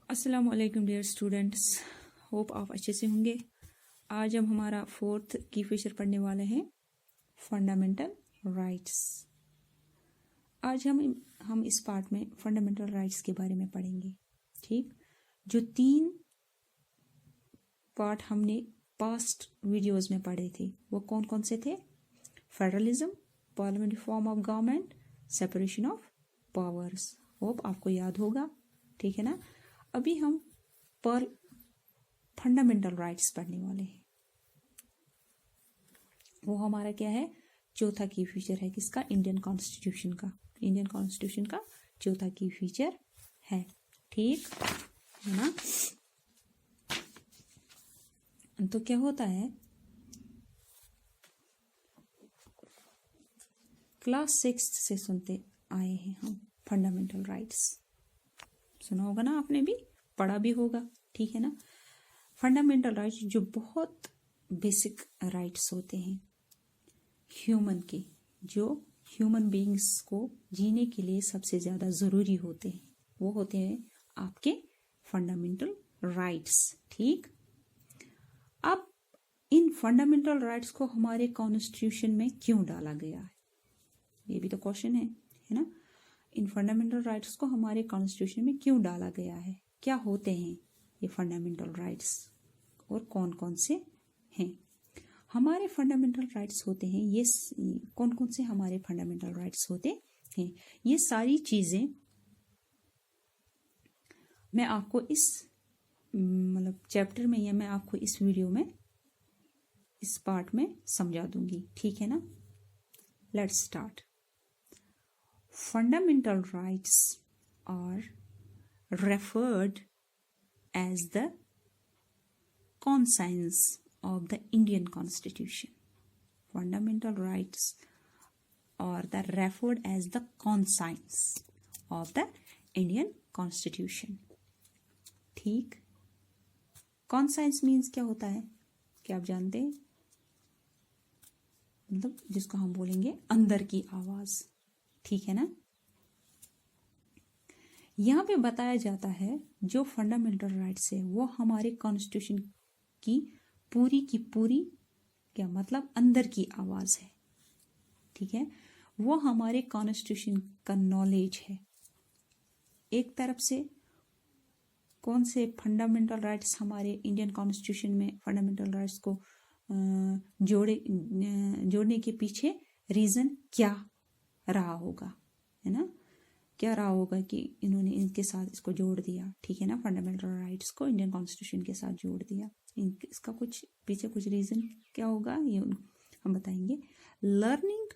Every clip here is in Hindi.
अस्सलाम वालेकुम डियर स्टूडेंट्स, होप आप अच्छे से होंगे। आज हम हमारा 4th की फीचर पढ़ने वाले हैं, फंडामेंटल राइट्स। आज हम इस पार्ट में फंडामेंटल राइट्स के बारे में पढ़ेंगे। ठीक, जो 3 पार्ट हमने पास्ट वीडियोस में पढ़े थे वो कौन कौन से थे? Federalism, parliamentary form of government, separation of powers. Hope आपको याद होगा, ठीक है ना। अभी हम पर फंडामेंटल राइट्स पढ़ने वाले हैं। वो हमारा क्या है? चौथा की फीचर है किसका? इंडियन कॉन्स्टिट्यूशन का। इंडियन कॉन्स्टिट्यूशन का चौथा की फीचर है, ठीक है ना। तो क्या होता है, क्लास 6 से सुनते आए हैं हम फंडामेंटल राइट्स। सुना होगा ना, आपने भी पढ़ा भी होगा, ठीक है ना। फंडामेंटल राइट्स जो बहुत बेसिक राइट्स होते हैं ह्यूमन के, जो ह्यूमन बीइंग्स को जीने के लिए सबसे ज़्यादा ज़रूरी होते हैं, वो होते हैं आपके फंडामेंटल राइट्स। ठीक, अब इन फंडामेंटल राइट्स को हमारे कॉन्स्टिट्यूशन में क्यों डाला गया है? ये भी तो क्वेश्चन है ना। इन फंडामेंटल राइट्स को हमारे कॉन्स्टिट्यूशन में क्यों डाला गया है? क्या होते हैं ये फंडामेंटल राइट्स और कौन कौन से हैं? हमारे फंडामेंटल राइट्स होते हैं ये कौन कौन से हमारे फंडामेंटल राइट्स होते हैं? ये सारी चीजें मैं आपको इस मतलब चैप्टर में या मैं आपको इस वीडियो में इस पार्ट में समझा दूंगी, ठीक है ना। Let's start. Fundamental rights are referred as the conscience of the Indian Constitution. Fundamental rights are referred as the conscience of the Indian Constitution. ठीक, conscience means क्या होता है? क्या आप जानते हैं? मतलब जिसको हम बोलेंगे अंदर की आवाज, ठीक है ना। यहां पे बताया जाता है जो फंडामेंटल राइट्स है वो हमारे कॉन्स्टिट्यूशन की पूरी क्या मतलब अंदर की आवाज है, ठीक है। वो हमारे कॉन्स्टिट्यूशन का नॉलेज है। एक तरफ से कौन से फंडामेंटल राइट्स हमारे इंडियन कॉन्स्टिट्यूशन में फंडामेंटल राइट्स को जोड़ने के पीछे रीजन क्या रहा होगा, है ना। क्या रहा होगा कि इन्होंने इनके साथ इसको जोड़ दिया, ठीक है ना। फंडामेंटल राइट्स को इंडियन कॉन्स्टिट्यूशन के साथ जोड़ दिया, इसका कुछ पीछे कुछ रीजन क्या होगा ये हम बताएंगे। Learning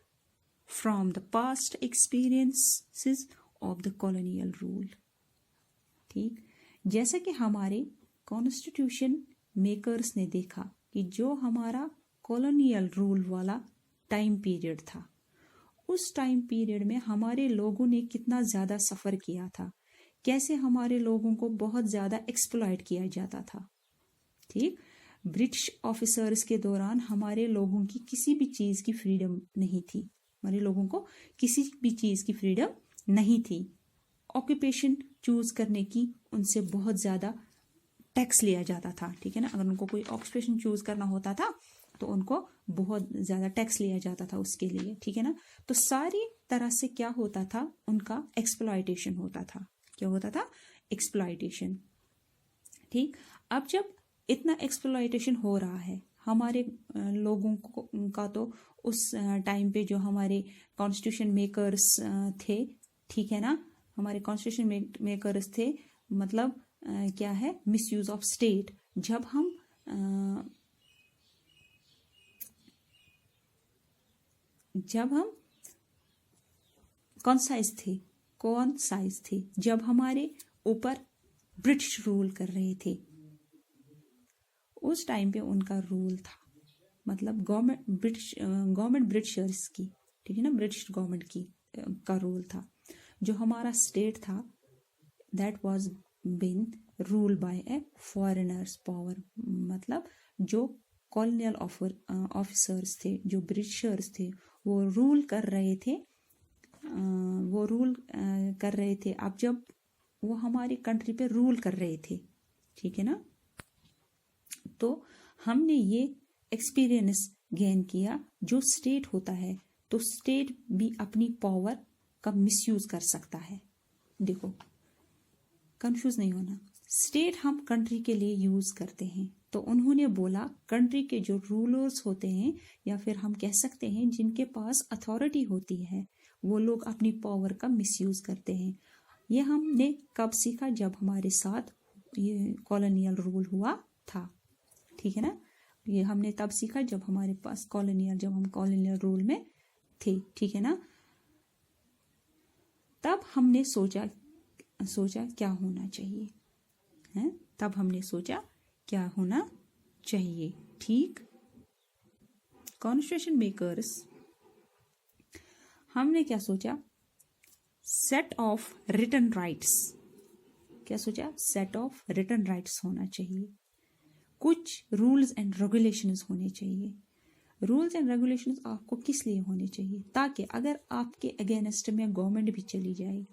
from the past experiences of the colonial rule. ठीक, जैसा कि हमारे कॉन्स्टिट्यूशन मेकर्स ने देखा कि जो हमारा कॉलोनियल रूल वाला टाइम पीरियड था, उस टाइम पीरियड में हमारे लोगों ने कितना ज़्यादा सफ़र किया था, कैसे हमारे लोगों को बहुत ज़्यादा एक्सप्लॉइट किया जाता था। ठीक, ब्रिटिश ऑफिसर्स के दौरान हमारे लोगों की किसी भी चीज़ की फ्रीडम नहीं थी, हमारे लोगों को किसी भी चीज़ की फ्रीडम नहीं थी। ऑक्यूपेशन चूज करने की उनसे बहुत ज़्यादा टैक्स लिया जाता था, ठीक है ना। अगर उनको कोई ऑक्यूपेशन चूज करना होता था तो उनको बहुत ज़्यादा टैक्स लिया जाता था उसके लिए, ठीक है ना। तो सारी तरह से क्या होता था, उनका एक्सप्लॉयटेशन होता था। क्या होता था? एक्सप्लॉयटेशन। ठीक, अब जब इतना एक्सप्लॉयटेशन हो रहा है हमारे लोगों को का, तो उस टाइम पे जो हमारे कॉन्स्टिट्यूशन मेकर्स थे, ठीक है ना, हमारे कॉन्स्टिट्यूशन मेकर्स थे, मतलब क्या है, मिसयूज ऑफ स्टेट। जब हम कौन साइज थे जब हमारे ऊपर ब्रिटिश रूल कर रहे थे, उस टाइम पे उनका रूल था, मतलब गवर्नमेंट ब्रिटिशर्स की, ठीक है ना, ब्रिटिश गवर्नमेंट की का रूल था। जो हमारा स्टेट था that was been rule by a foreigners power, मतलब जो कॉलोनियल ऑफिसर्स थे, जो ब्रिटिशर्स थे, वो रूल कर रहे थे। अब जब वो हमारी कंट्री पे रूल कर रहे थे, ठीक है ना। तो हमने ये एक्सपीरियंस गेन किया। जो स्टेट होता है तो स्टेट भी अपनी पावर का मिसयूज कर सकता है। देखो, कंफ्यूज नहीं होना, स्टेट हम कंट्री के लिए यूज करते हैं। तो उन्होंने बोला कंट्री के जो रूलर्स होते हैं, या फिर हम कह सकते हैं जिनके पास अथॉरिटी होती है, वो लोग अपनी पावर का मिसयूज करते हैं। ये हमने कब सीखा? जब हमारे साथ ये कॉलोनियल रूल हुआ था, ठीक है ना। ये हमने तब सीखा जब हमारे पास जब हम कॉलोनियल रूल में थे, ठीक है ना। तब हमने सोचा क्या होना चाहिए, है? तब हमने सोचा क्या होना चाहिए, ठीक। कॉन्स्टिट्यूशन मेकर्स, हमने क्या सोचा? Set of written rights. क्या सोचा? सेट ऑफ रिटन राइट्स होना चाहिए। कुछ रूल्स एंड रेगुलेशंस होने चाहिए। रूल्स एंड रेगुलेशंस आपको किस लिए होने चाहिए? ताकि अगर आपके अगेंस्ट में गवर्नमेंट भी चली जाए,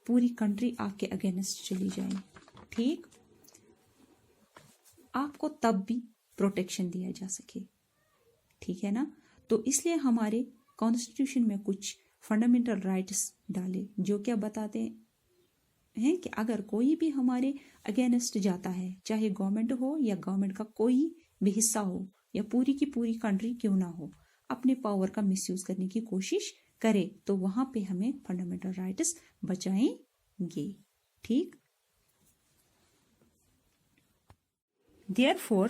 पूरी कंट्री आपके अगेंस्ट चली जाए, ठीक, आपको तब भी प्रोटेक्शन दिया जा सके, ठीक है ना। तो इसलिए हमारे कॉन्स्टिट्यूशन में कुछ फंडामेंटल राइट्स डाले, जो क्या बताते हैं कि अगर कोई भी हमारे अगेंस्ट जाता है, चाहे गवर्नमेंट हो या गवर्नमेंट का कोई भी हिस्सा हो या पूरी की पूरी कंट्री क्यों ना हो, अपने पावर का मिसयूज करने की कोशिश करे, तो वहां पे हमें फंडामेंटल राइट्स बचाएंगे, ठीक। Therefore,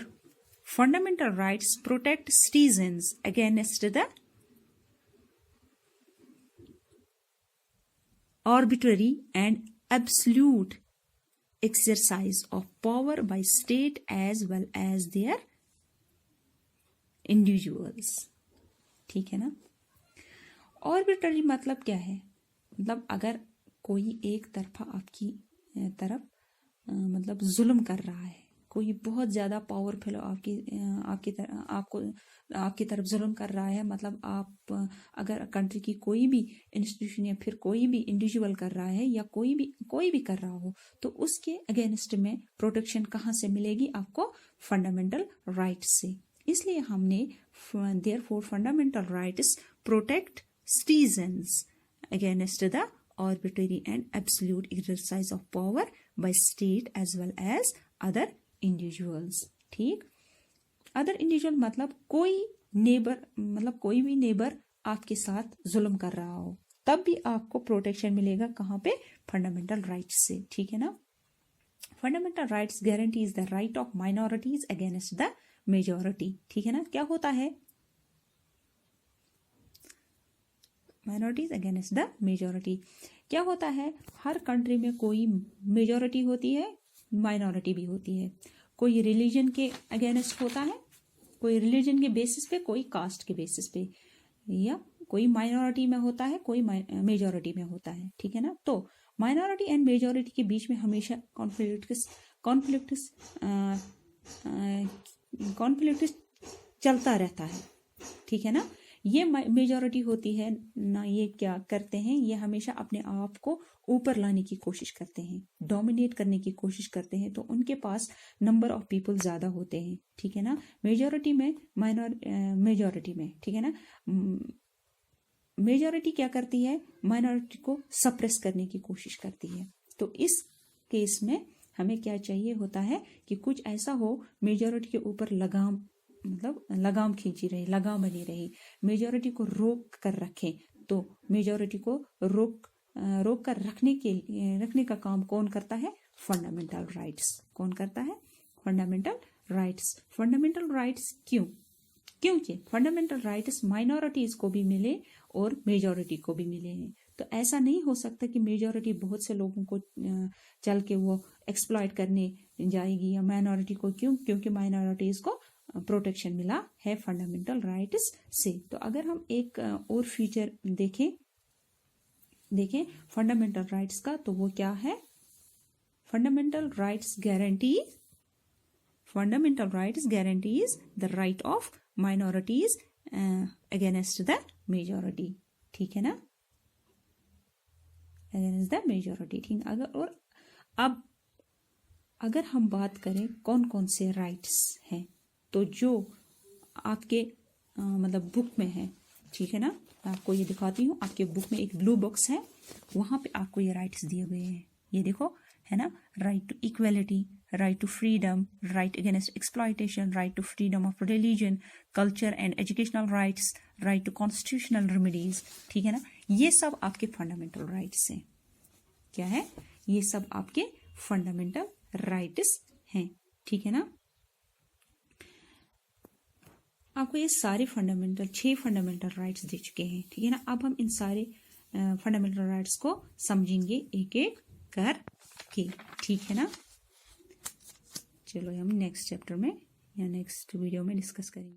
fundamental rights protect citizens against the arbitrary and absolute exercise of power by state as well as their individuals, ठीक है ना। आर्बिट्ररी मतलब क्या है? मतलब अगर कोई एक तरफा आपकी तरफ मतलब जुल्म कर रहा है, कोई बहुत ज्यादा पावरफुल आपकी तरफ जुल्म कर रहा है, मतलब आप अगर कंट्री की कोई भी इंस्टीट्यूशन या फिर कोई भी इंडिविजुअल कर रहा है या कोई भी कर रहा हो, तो उसके अगेंस्ट में प्रोटेक्शन कहाँ से मिलेगी? आपको फंडामेंटल राइट्स से। इसलिए हमने therefore fundamental rights protect citizens against the arbitrary and absolute exercise of power by state as well as other individuals, ठीक। अदर इंडिविजुअल मतलब कोई भी नेबर आपके साथ जुल्म कर रहा हो, तब भी आपको प्रोटेक्शन मिलेगा कहाँ पे? फंडामेंटल राइट्स से, ठीक है ना। Fundamental rights guarantees the right of minorities against the majority, ठीक है ना। क्या होता है? माइनॉरिटीज अगेंस्ट द मेजोरिटी क्या होता है? हर कंट्री में कोई मेजोरिटी होती है, माइनॉरिटी भी होती है। कोई रिलीजन के अगेंस्ट होता है, कोई रिलीजन के बेसिस पे, कोई कास्ट के बेसिस पे, या कोई माइनॉरिटी में होता है, कोई मेजोरिटी में होता है, ठीक है ना। तो माइनॉरिटी एंड मेजोरिटी के बीच में हमेशा कॉन्फ्लिक्ट चलता रहता है, ठीक है ना। ये मेजोरिटी होती है ना, ये क्या करते हैं? ये हमेशा अपने आप को ऊपर लाने की कोशिश करते हैं, डोमिनेट करने की कोशिश करते हैं, तो उनके पास नंबर ऑफ पीपल ज्यादा होते हैं, ठीक है ना। मेजोरिटी में ठीक है ना, मेजोरिटी क्या करती है? माइनॉरिटी को सप्रेस करने की कोशिश करती है। तो इस केस में हमें क्या चाहिए होता है कि कुछ ऐसा हो मेजोरिटी के ऊपर लगाम खींची रहे, लगाम बनी रही, मेजोरिटी को रोक कर रखें। तो मेजोरिटी को रोक कर रखने का काम कौन करता है? Fundamental rights. कौन करता है? Fundamental rights. फंडामेंटल राइट्स क्योंकि फंडामेंटल राइट्स माइनॉरिटीज को भी मिले और मेजोरिटी को भी मिले हैं। तो ऐसा नहीं हो सकता कि मेजोरिटी बहुत से लोगों को चल के वो एक्सप्लॉइट करने जाएगी, या माइनॉरिटी को क्योंकि माइनॉरिटीज को प्रोटेक्शन मिला है फंडामेंटल राइट्स से। तो अगर हम एक और फीचर देखें फंडामेंटल राइट्स का, तो वो क्या है? Fundamental rights guarantees the right of minorities against the majority, ठीक है ना, अगेंस्ट द मेजोरिटी, ठीक। अब अगर हम बात करें कौन कौन से राइट्स हैं, तो जो आपके मतलब बुक में है, ठीक है ना, मैं आपको ये दिखाती हूँ। आपके बुक में एक ब्लू बॉक्स है, वहाँ पे आपको ये राइट्स दिए गए हैं, ये देखो, है ना। Right to equality, right to freedom, right against exploitation, right to freedom of religion, culture and educational rights, right to constitutional remedies, ठीक है ना। ये सब आपके फंडामेंटल राइट्स हैं। क्या है? ये सब आपके फंडामेंटल राइट्स हैं, ठीक है ना। आपको ये सारे फंडामेंटल 6 फंडामेंटल राइट्स दे चुके हैं, ठीक है ना। अब हम इन सारे फंडामेंटल राइट्स को समझेंगे एक एक करके, ठीक है ना। चलो हम नेक्स्ट चैप्टर में या नेक्स्ट वीडियो में डिस्कस करेंगे।